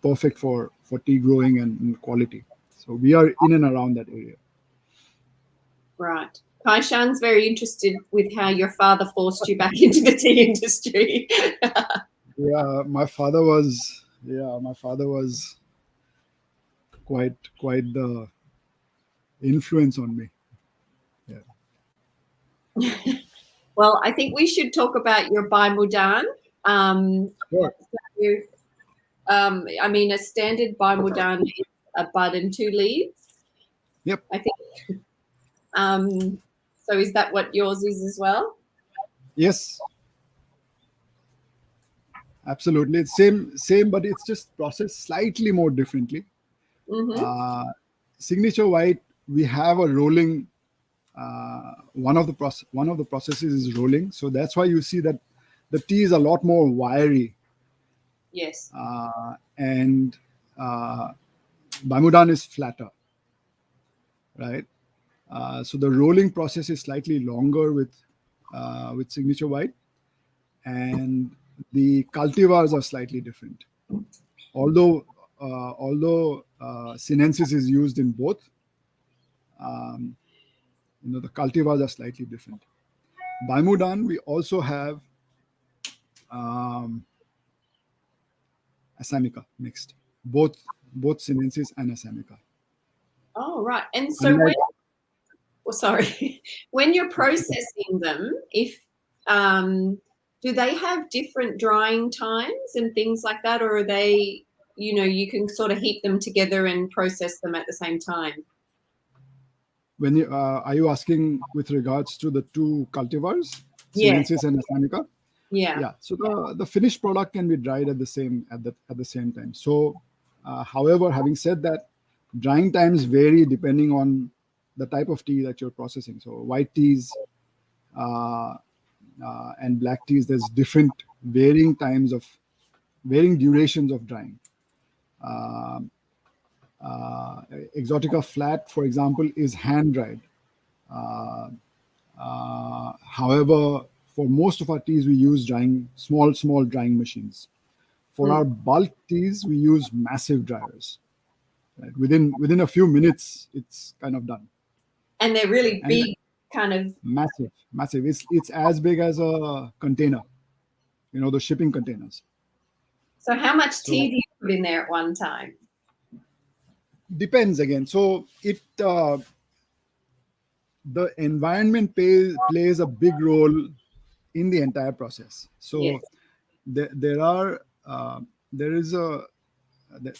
perfect for tea growing and quality. So we are in and around that area. Right. Kaishan's very interested with how your father forced you back into the tea industry. My father was quite the influence on me. Well, I think we should talk about your Bai Mudan. Sure. A standard Bai Mudan is a bud and 2 leaves. Yep. I think. So is that what yours is as well? Yes. Absolutely. It's same, but it's just processed slightly more differently. Mm-hmm. Signature white, we have a rolling. One of the processes is rolling, so that's why you see that the tea is a lot more wiry. Yes. And Bai Mudan is flatter, right? So the rolling process is slightly longer with signature white, and the cultivars are slightly different. Although sinensis is used in both, the cultivars are slightly different. Bai Mudan, we also have Assamica mixed, both sinensis and Assamica. Oh, right. And so when you're processing them, do they have different drying times and things like that, or are they, you can sort of heat them together and process them at the same time? When you are you asking with regards to the two cultivars, sinensis and Assamica? Yeah. So the finished product can be dried at the same time. So, however, having said that, drying times vary depending on the type of tea that you're processing. So white teas and black teas, there's different varying durations of drying. Exotica Flat, for example, is hand dried. However, for most of our teas, we use small drying machines. For our bulk teas, we use massive dryers. Right? Within a few minutes, it's kind of done. And they're really big, kind of massive. It's as big as a container. The shipping containers. So how much tea do you put in there at one time? Depends again. So the environment plays a big role in the entire process. So Yes.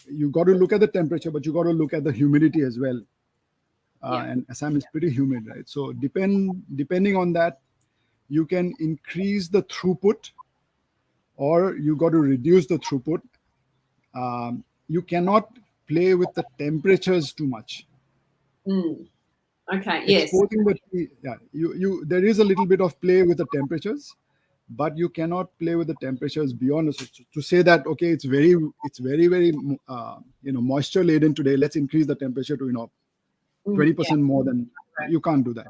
You got to look at the temperature, but you got to look at the humidity as well. And Assam is pretty humid, right? So depending on that, you can increase the throughput, or you got to reduce the throughput. You cannot play with the temperatures too much. Okay. Yes. Exporting the tea, there is a little bit of play with the temperatures, but you cannot play with the temperatures beyond. To say that, okay, it's very moisture laden today, let's increase the temperature to 20% more than, you can't do that.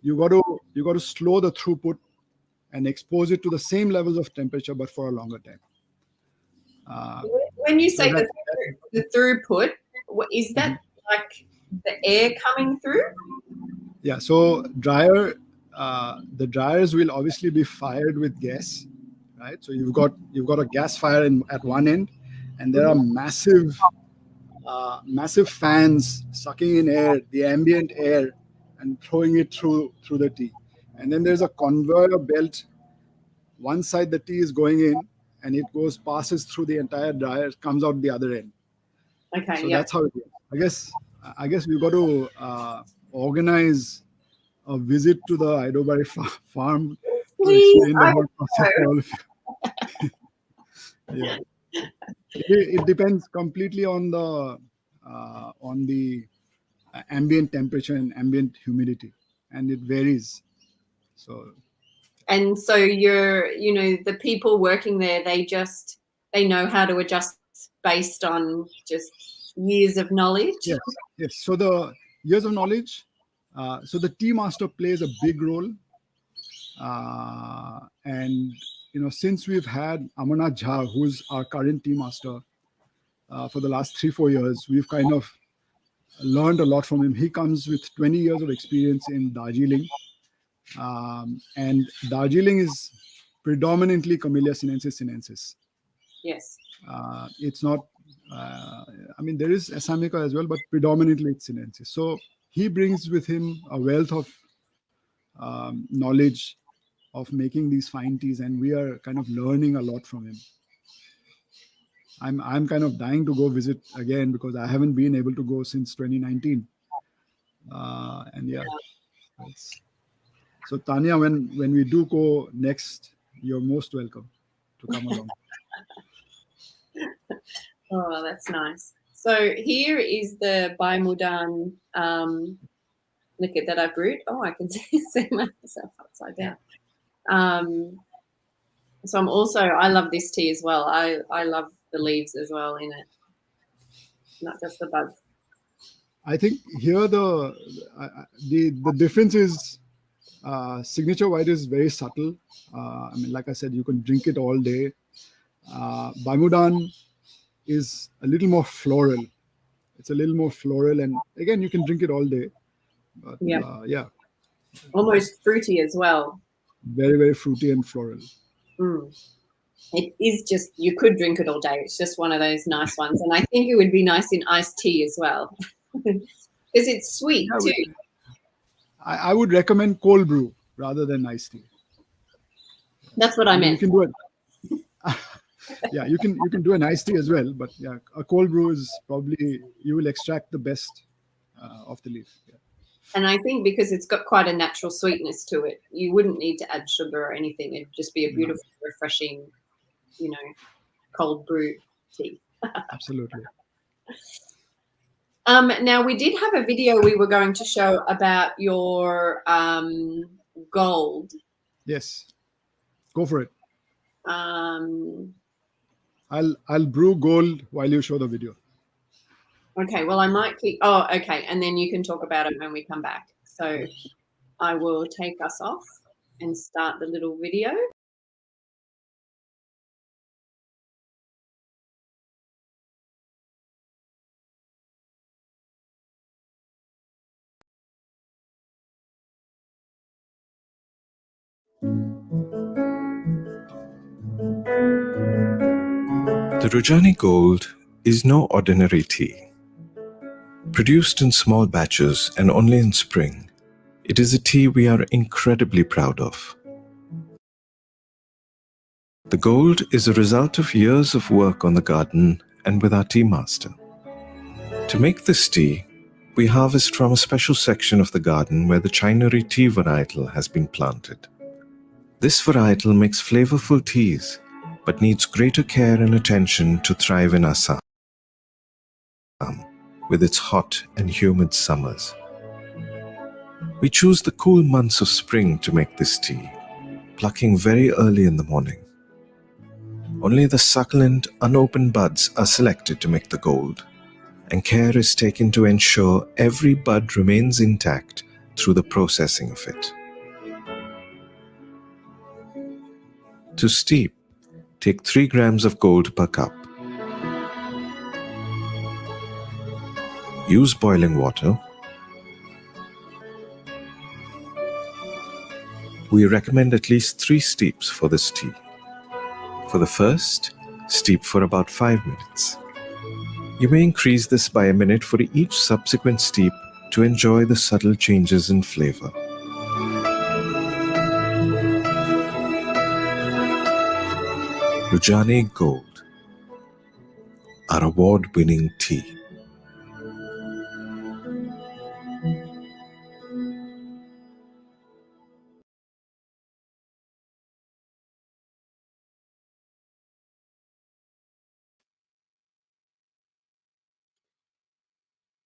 You got to slow the throughput and expose it to the same levels of temperature, but for a longer time. When you say the throughput, is that like the air coming through? Yeah. So the dryers will obviously be fired with gas, right? So you've got a gas fire at one end, and there are massive fans sucking in air, the ambient air, and throwing it through the tea. And then there's a conveyor belt. One side the tea is going in, and it passes through the entire dryer, comes out the other end. Okay. So that's how it is. I guess we've got to organize a visit to the Idobari farm to explain the whole process to all of you. Yeah. It depends completely on the ambient temperature and ambient humidity, and it varies. So the people working there, they know how to adjust based on just years of knowledge. Yes. So the years of knowledge. So the tea master plays a big role, and since we've had Amarnath Jha, who's our current tea master, for the last 3-4 years, we've kind of learned a lot from him. He comes with 20 years of experience in Darjeeling, and Darjeeling is predominantly Camellia sinensis. Yes. It's not. There is Assamica as well, but predominantly it's sinensis. So he brings with him a wealth of knowledge of making these fine teas, and we are kind of learning a lot from him. I'm kind of dying to go visit again, because I haven't been able to go since 2019. So Tania, when we do go next, you're most welcome to come along. Oh, that's nice. So here is the Baimudan liquor that I brewed. Oh, I can see myself upside down. So I love this tea as well. I love the leaves as well in it, not just the buds. I think here the difference is signature white is very subtle. Like I said, you can drink it all day. Baimudan is a little more floral. It's a little more floral, and again, you can drink it all day. But almost fruity as well. Very, very fruity and floral. It is just, you could drink it all day. It's just one of those nice ones, and I think it would be nice in iced tea as well, because it's sweet too. I would recommend cold brew rather than iced tea. That's what I meant. You can do it. You can do an iced tea as well, but a cold brew is probably, you will extract the best of the leaf. Yeah. And I think because it's got quite a natural sweetness to it, you wouldn't need to add sugar or anything. It'd just be a beautiful, refreshing, cold brew tea. Absolutely. Now, we did have a video we were going to show about your gold. Yes. Go for it. I'll brew gold while you show the video. Okay, well, I might keep... Oh, okay, and then you can talk about it when we come back. So I will take us off. and start the little video. The Rujani Gold is no ordinary tea. Produced in small batches and only in spring, it is a tea we are incredibly proud of. The gold is a result of years of work on the garden and with our tea master. To make this tea, we harvest from a special section of the garden where the Chinari tea varietal has been planted. This varietal makes flavorful teas, but needs greater care and attention to thrive in Assam, with its hot and humid summers. We choose the cool months of spring to make this tea, plucking very early in the morning. Only the succulent, unopened buds are selected to make the gold, and care is taken to ensure every bud remains intact through the processing of it. To steep, take 3 grams of gold per cup. Use boiling water. We recommend at least 3 steeps for this tea. For the first, steep for about 5 minutes. You may increase this by a minute for each subsequent steep to enjoy the subtle changes in flavor. Rujani Gold, our award-winning tea.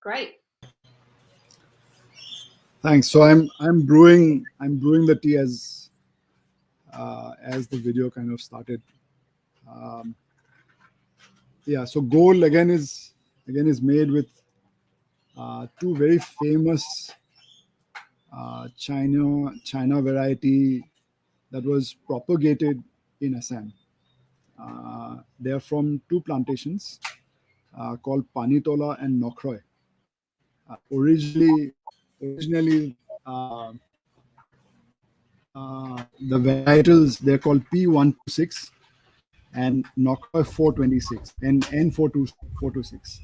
Great. Thanks. So I'm brewing the tea as the video kind of started. Yeah. So gold again is made with 2 very famous China variety that was propagated in Assam. They are from 2 plantations called Panitola and Nokroi. Originally, the varietals, they're called P126 and Nokroi 426 and N426.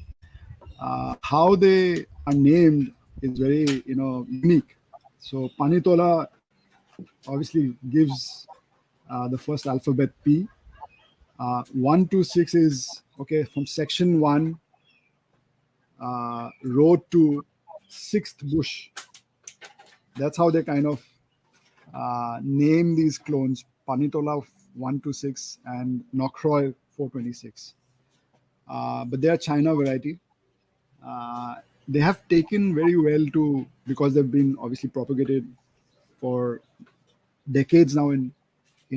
How they are named is very unique. So Panitola obviously gives the first alphabet P. 126 is from section 1, row 2, 6th bush. That's how they kind of name these clones: Panitola 126 and Nokroi 426. But they are China variety. They have taken very well to, because they've been obviously propagated for decades now in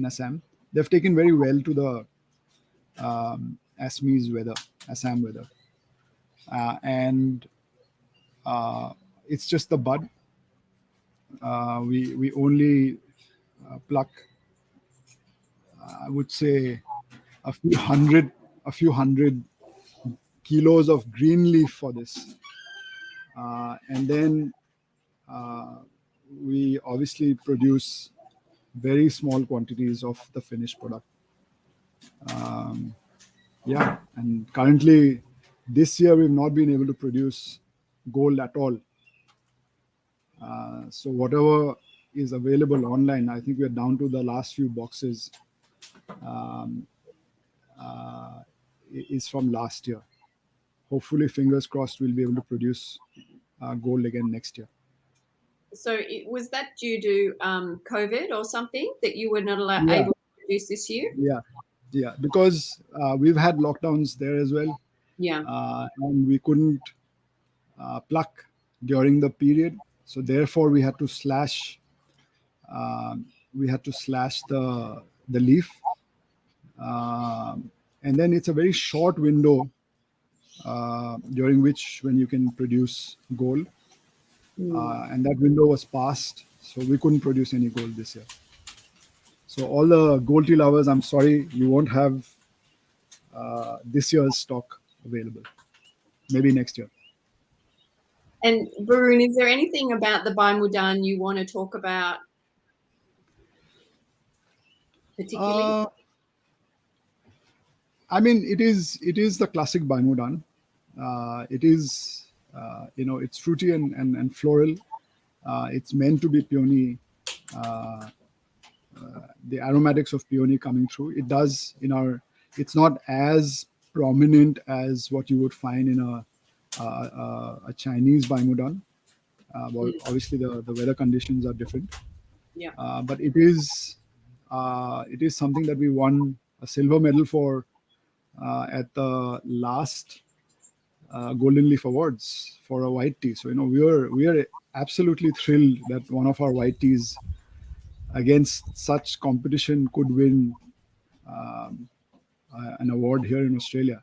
Assam. They've taken very well to the Assam weather, and it's just the bud. We only pluck, I would say, a few hundred kilos of green leaf for this, and then we obviously produce very small quantities of the finished product. And currently this year we've not been able to produce gold at all. So whatever is available online, I think we're down to the last few boxes, is from last year. Hopefully, fingers crossed, we'll be able to produce gold again next year. So was that due to COVID or something that you were not able to produce this year? Yeah, because we've had lockdowns there as well. Yeah. And we couldn't pluck during the period, so therefore we had to slash. The leaf, and then it's a very short window during which when you can produce gold, and that window was passed, so we couldn't produce any gold this year. So all the gold tea lovers, I'm sorry, you won't have this year's stock available. Maybe next year. And Boroon, is there anything about the Bai Mudan you want to talk about particularly? I mean, it is the classic Bai Mudan. It is, it's fruity and floral. It's meant to be peony. The aromatics of peony coming through. It does it's not as prominent as what you would find in a Chinese Bai Mudan. Well, obviously the weather conditions are different. Yeah. But it is something that we won a silver medal for at the last Golden Leaf Awards for a white tea. So we are absolutely thrilled that one of our white teas against such competition could win an award here in Australia.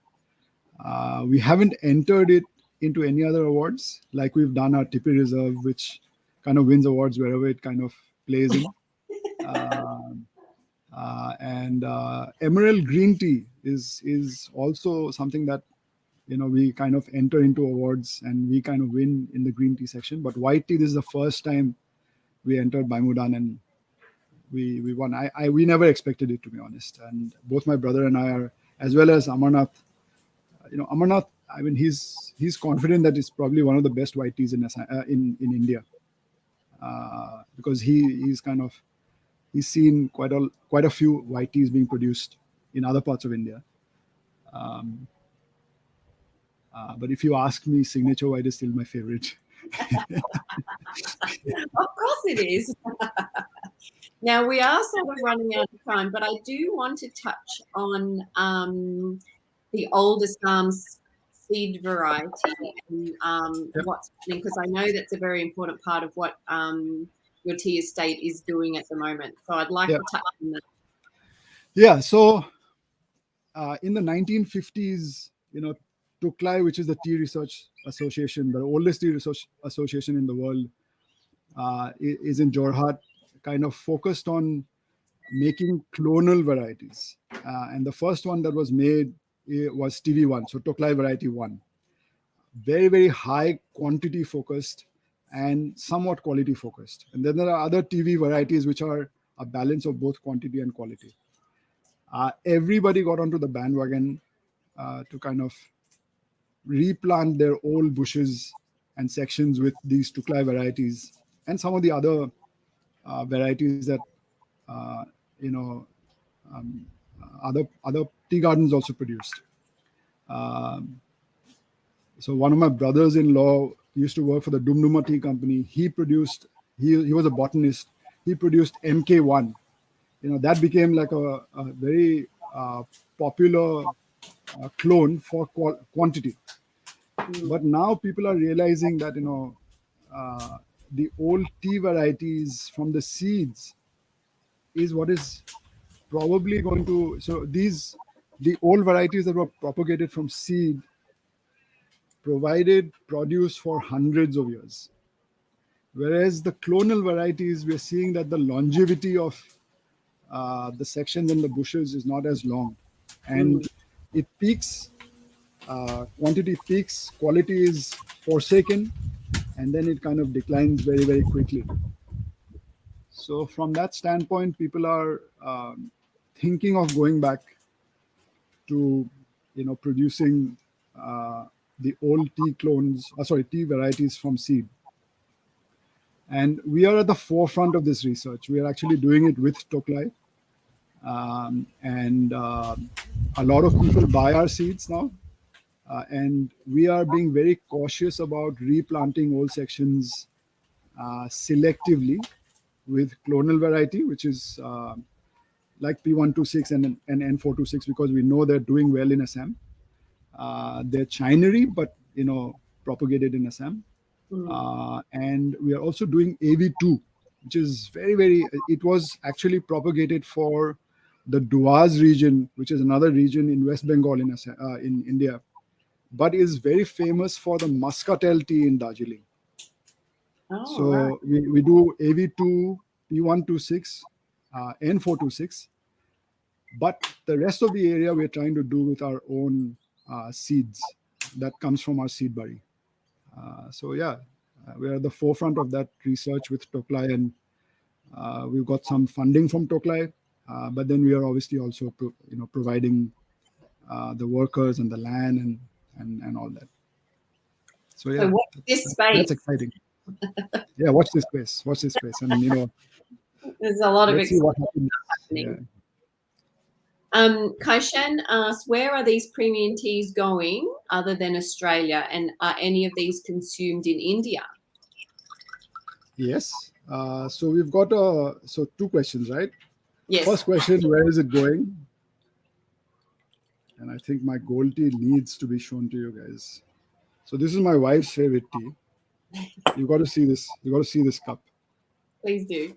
We haven't entered it into any other awards like we've done our Tippy Reserve, which kind of wins awards wherever it kind of plays in. And Emerald Green Tea is also something that we kind of enter into awards and we kind of win in the green tea section. But white tea, this is the first time we entered Bai Mudan and we won. We never expected it, to be honest. And both my brother and I are, as well as Amarnath. Amarnath, I mean, he's confident that it's probably one of the best white teas in India, because he's seen quite a few white teas being produced in other parts of India. But if you ask me, signature white is still my favorite. Of course it is. Now, we are sort of running out of time, but I do want to touch on the old Assam's seed variety and what's happening, because I know that's a very important part of what your tea estate is doing at the moment. So I'd like to touch on that. Yeah, so in the 1950s, Tuklai, which is the Tea Research Association, the oldest tea research association in the world, is in Jorhat, kind of focused on making clonal varieties. And the first one that was made was TV1, so Tuklai variety 1. Very, very high quantity focused and somewhat quality focused. And then there are other TV varieties which are a balance of both quantity and quality. Everybody got onto the bandwagon to kind of replant their old bushes and sections with these Tuklai varieties and some of the other varieties that other tea gardens also produced. So one of my brothers-in-law used to work for the Dumduma Tea Company. He was a botanist. He produced MK1. That became like a very popular clone for quantity. But now people are realizing that the old tea varieties from the seeds is what is probably going to. So the old varieties that were propagated from seed provided produce for hundreds of years, whereas the clonal varieties, we're seeing that the longevity of the sections and the bushes is not as long, and it peaks. Quantity peaks, quality is forsaken, and then it kind of declines very, very quickly. So from that standpoint, people are thinking of going back to producing the old tea varieties from seed. And we are at the forefront of this research. We are actually doing it with Tuklai. And a lot of people buy our seeds now. And we are being very cautious about replanting old sections selectively with clonal variety, which is like P126 and N426, because we know they're doing well in Assam. They're Chinery, but propagated in Assam. And we are also doing AV2, which is very, very. It was actually propagated for the Duaz region, which is another region in West Bengal in India, but is very famous for the muscatel tea in Darjeeling. So we do AV2, P126, N426. But the rest of the area we're trying to do with our own seeds that comes from our seed buddy. We're at the forefront of that research with Toklai, and we've got some funding from Toklai, but then we are obviously also providing the workers and the land and all that. So yeah, So watch this space. That's exciting. Yeah, watch this space. Watch this space, and there's a lot of let's see what excitement happens. happening. Yeah. Kaishan asks, where are these premium teas going other than Australia, and are any of these consumed in India? Yes. So we've got two questions, right? Yes. First question, where is it going? And I think my gold tea needs to be shown to you guys. So this is my wife's favorite tea. You got to see this. You got to see this cup. Please do.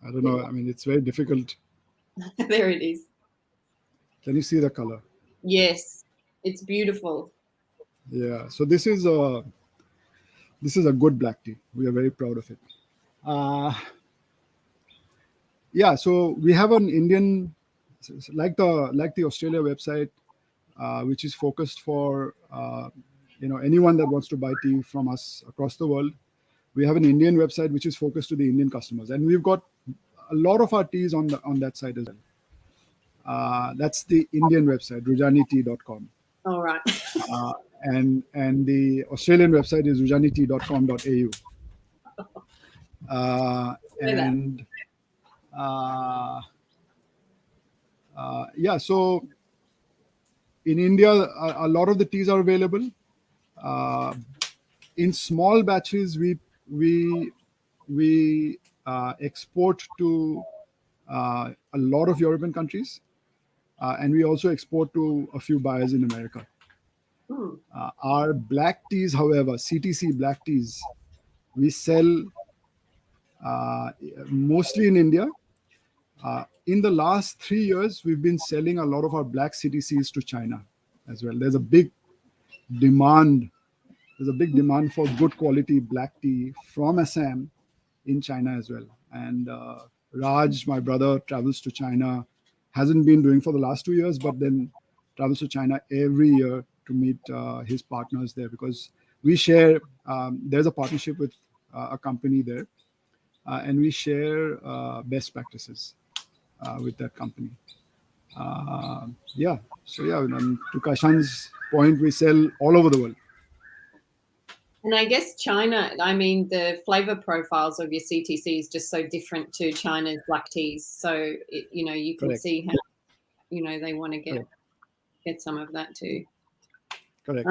I don't know. I mean, it's very difficult. There it is. Can you see the color? Yes, it's beautiful. Yeah. So this is a good black tea. We are very proud of it. Yeah. So we have an Indian, like the Australia website, which is focused for anyone that wants to buy tea from us across the world. We have an Indian website which is focused to the Indian customers, and we've got a lot of our teas on that site as well. That's the Indian website, rujanitea.com. All right. And the Australian website is rujanitea.com.au. So in India, a lot of the teas are available. In small batches, we export to a lot of European countries, and we also export to a few buyers in America. Our black teas, however, CTC black teas, we sell mostly in India. In the last 3 years, we've been selling a lot of our black CTCs to China as well. There's a big demand. There's a big demand for good quality black tea from Assam in China as well. And Raj, my brother, travels to China. Hasn't been doing for the last 2 years, but then travels to China every year to meet his partners there, because we share. There's a partnership with a company there, and we share best practices with that company. And to Kaishan's point, we sell all over the world. And I guess China, I mean, the flavor profiles of your CTC is just so different to China's black teas. So, you can Correct. see how, they want to get some of that too. Correct.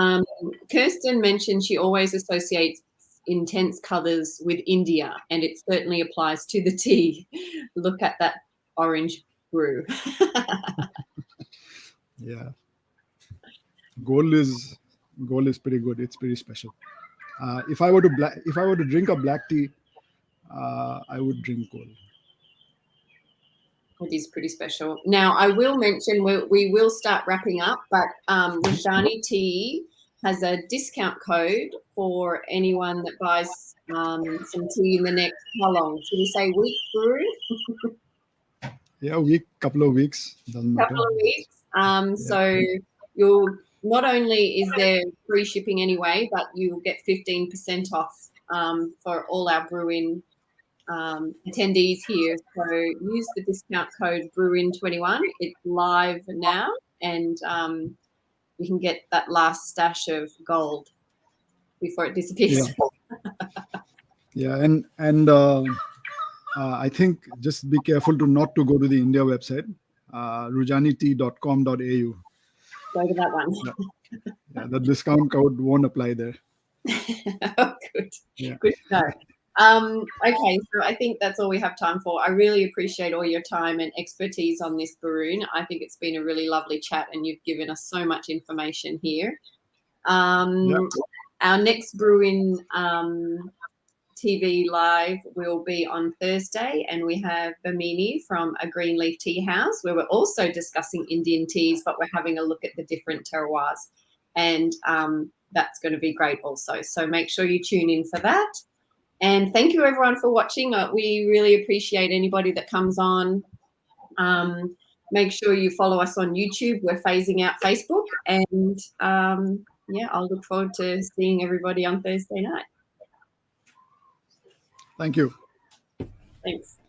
Kirsten mentioned she always associates intense colors with India, and it certainly applies to the tea. Look at that orange brew. Yeah. Gold is pretty good. It's pretty special. If I were to drink a black tea, I would drink gold. It is pretty special. Now, I will mention we will start wrapping up, but Rujani Tea has a discount code for anyone that buys some tea in the next, how long? Should we say week, Brew? Yeah, couple of weeks. Doesn't matter. Couple of weeks. So you'll not only is there free shipping anyway, but you'll get 15% off for all our BrewIN attendees here. So use the discount code BrewIN21. It's live now, and you can get that last stash of gold before it disappears. Yeah, and I think just be careful not to go to the India website, rujanitea.com.au. Go to that one. Yeah, the discount code won't apply there. Oh, good. Yeah. Good to know. Okay, so I think that's all we have time for. I really appreciate all your time and expertise on this, Boroon. I think it's been a really lovely chat, and you've given us so much information here. Our next BrewIN TV live will be on Thursday, and we have Bamini from A Green Leaf Tea House, where we're also discussing Indian teas, but we're having a look at the different terroirs, and that's going to be great also. So make sure you tune in for that. And thank you everyone for watching. We really appreciate anybody that comes on. Make sure you follow us on YouTube. We're phasing out Facebook. And yeah, I'll look forward to seeing everybody on Thursday night. Thank you. Thanks.